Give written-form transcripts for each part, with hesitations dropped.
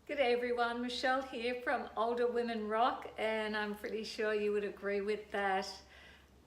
G'day everyone, Michelle here from Older Women Rock, and I'm pretty sure you would agree with that.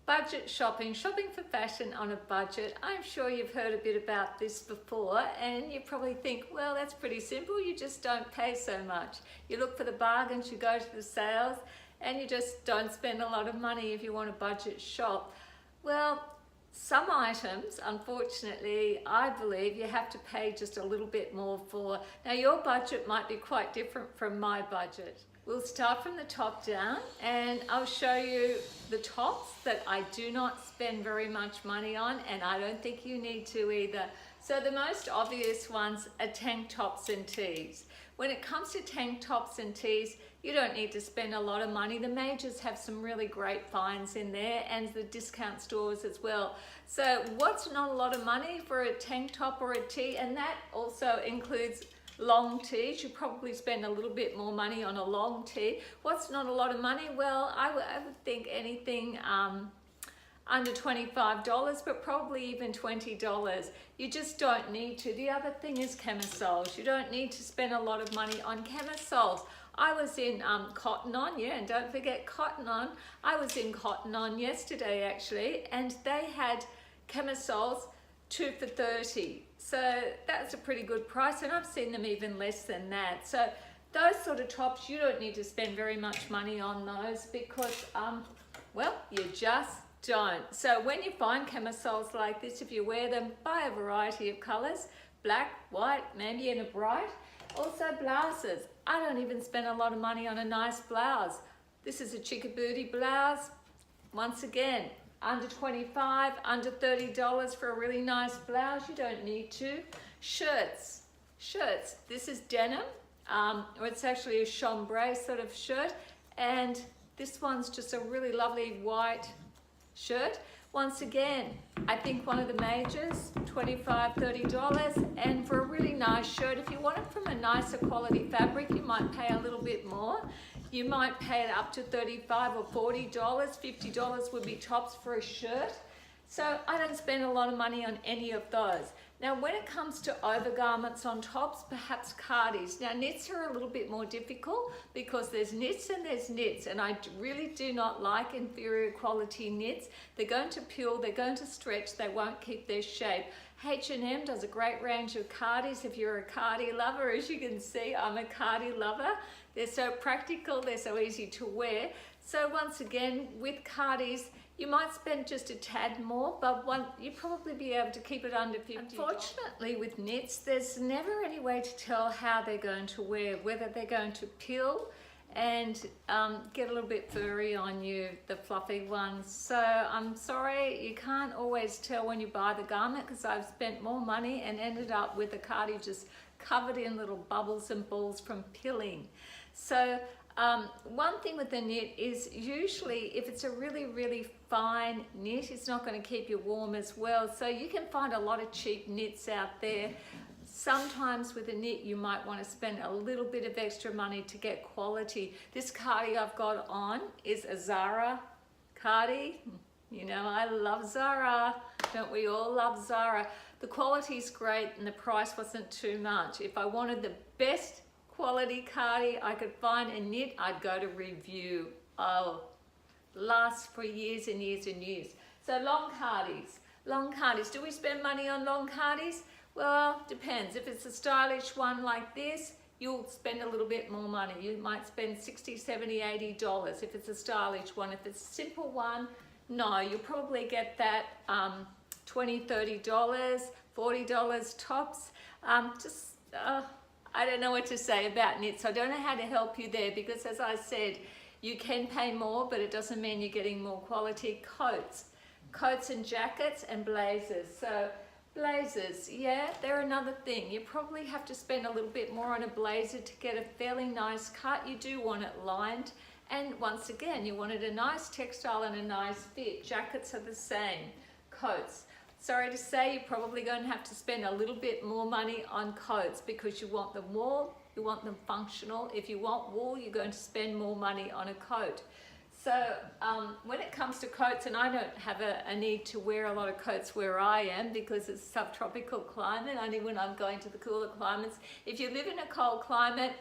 Budget shopping, shopping for fashion on a budget. I'm sure you've heard a bit about this before and you probably think, well, that's pretty simple, you just don't pay so much. You look for the bargains, you go to the sales, and you just don't spend a lot of money if you want to budget shop. Well, some items, unfortunately, I believe you have to pay just a little bit more for. Now, your budget might be quite different from my budget. We'll start from the top down and I'll show you the tops that I do not spend very much money on, and I don't think you need to either. So the most obvious ones are tank tops and tees. When it comes to tank tops and tees, you don't need to spend a lot of money. The majors have some really great finds in there, and the discount stores as well. So what's not a lot of money for a tank top or a tee? And that also includes long tees. You probably spend a little bit more money on a long tee. What's not a lot of money? Well, I would think anything under $25, but probably even $20. You just don't need to. The other thing is camisoles. You don't need to spend a lot of money on camisoles. I was in Cotton On, yeah, and don't forget Cotton On. I was in Cotton On yesterday actually, and they had camisoles 2 for $30. So that's a pretty good price, and I've seen them even less than that. So those sort of tops, you don't need to spend very much money on those because, well, you just don't. So when you find camisoles like this, if you wear them, buy a variety of colors, black, white, maybe in a bright. Also blouses. I don't even spend a lot of money on a nice blouse. This is a Chickabooty blouse. Once again, under 25, under $30 for a really nice blouse. You don't need to. Shirts. This is denim, or it's actually a chambray sort of shirt, and this one's just a really lovely white shirt. Once again, I think one of the majors, $25, $30, and for a really nice shirt, if you want it from a nicer quality fabric, you might pay a little bit more. You might pay it up to $35 or $40, $50 would be tops for a shirt. So I don't spend a lot of money on any of those. Now, when it comes to overgarments on tops, perhaps khadis. Now, knits are a little bit more difficult because there's knits and there's knits, and I really do not like inferior quality knits. They're going to peel, they're going to stretch, they won't keep their shape. H&M does a great range of khadis. If you're a khadi lover, as you can see, I'm a khadi lover. They're so practical, they're so easy to wear. So once again, with khadis, you might spend just a tad more, but you'd probably be able to keep it under $50. Unfortunately, with knits, there's never any way to tell how they're going to wear, whether they're going to peel and get a little bit furry on you, the fluffy ones. So I'm sorry, you can't always tell when you buy the garment, because I've spent more money and ended up with a khadi just covered in little bubbles and balls from peeling. So one thing with the knit is usually if it's a really, really fine knit, it's not going to keep you warm as well. So you can find a lot of cheap knits out there. Sometimes with a knit, you might want to spend a little bit of extra money to get quality. This khadi I've got on is a Zara khadi. You know, I love Zara. Don't we all love Zara? The quality's great and the price wasn't too much. If I wanted the best quality khadi I could find a knit, I'd go to Review. Oh, lasts for years and years and years. So long khadis. Do we spend money on long khadis? Well, depends. If it's a stylish one like this, you'll spend a little bit more money. You might spend $60, $70, $80 if it's a stylish one. If it's a simple one, no, you'll probably get that $20, $30, $40 tops. I don't know what to say about knits. I don't know how to help you there because, as I said, you can pay more, but it doesn't mean you're getting more quality. Coats and jackets and blazers. So blazers, yeah, they're another thing. You probably have to spend a little bit more on a blazer to get a fairly nice cut. You do want it lined. And once again, you wanted a nice textile and a nice fit. Jackets are the same. Coats. Sorry to say, you're probably going to have to spend a little bit more money on coats because you want them warm, you want them functional. If you want wool, you're going to spend more money on a coat. So when it comes to coats, and I don't have a need to wear a lot of coats where I am because it's subtropical climate, only when I'm going to the cooler climates. If you live in a cold climate,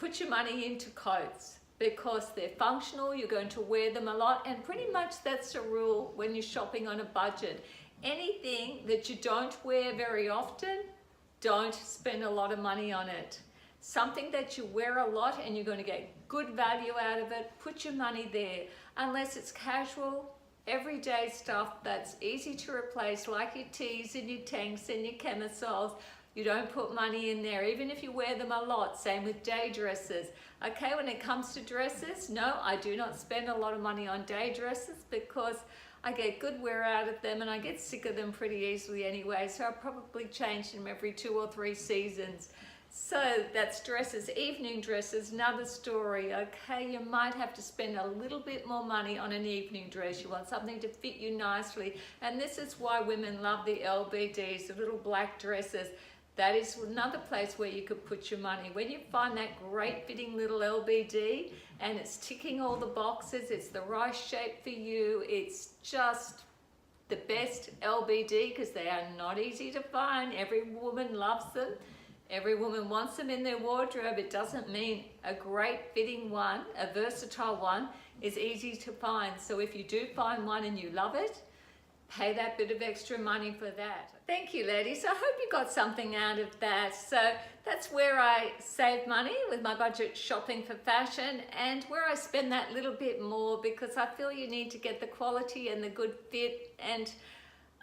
put your money into coats because they're functional, you're going to wear them a lot, and pretty much that's the rule when you're shopping on a budget. Anything that you don't wear very often, don't spend a lot of money on it. Something that you wear a lot and you're going to get good value out of it, put your money there. Unless it's casual, everyday stuff that's easy to replace, like your tees and your tanks and your camisoles, you don't put money in there, even if you wear them a lot. Same with day dresses. Okay, when it comes to dresses, no, I do not spend a lot of money on day dresses because I get good wear out of them and I get sick of them pretty easily anyway, so I probably change them every 2 or 3 seasons. So that's dresses. Evening dresses, another story. Okay, you might have to spend a little bit more money on an evening dress. You want something to fit you nicely, and this is why women love the LBDs, the little black dresses. That is another place where you could put your money. When you find that great fitting little LBD and it's ticking all the boxes, it's the right shape for you, it's just the best LBD because they are not easy to find. Every woman loves them. Every woman wants them in their wardrobe. It doesn't mean a great fitting one, a versatile one, is easy to find. So if you do find one and you love it, pay that bit of extra money for that. Thank you, ladies. I hope you got something out of that. So that's where I save money with my budget shopping for fashion, and where I spend that little bit more because I feel you need to get the quality and the good fit, and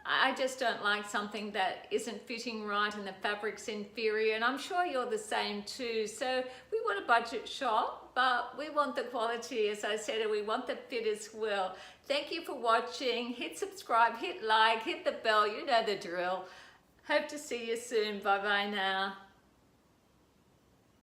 I just don't like something that isn't fitting right and the fabric's inferior, and I'm sure you're the same too. So we want a budget shop, but we want the quality, as I said, and we want the fit as well. Thank you for watching. Hit subscribe, hit like, hit the bell, you know the drill. Hope to see you soon. Bye bye now.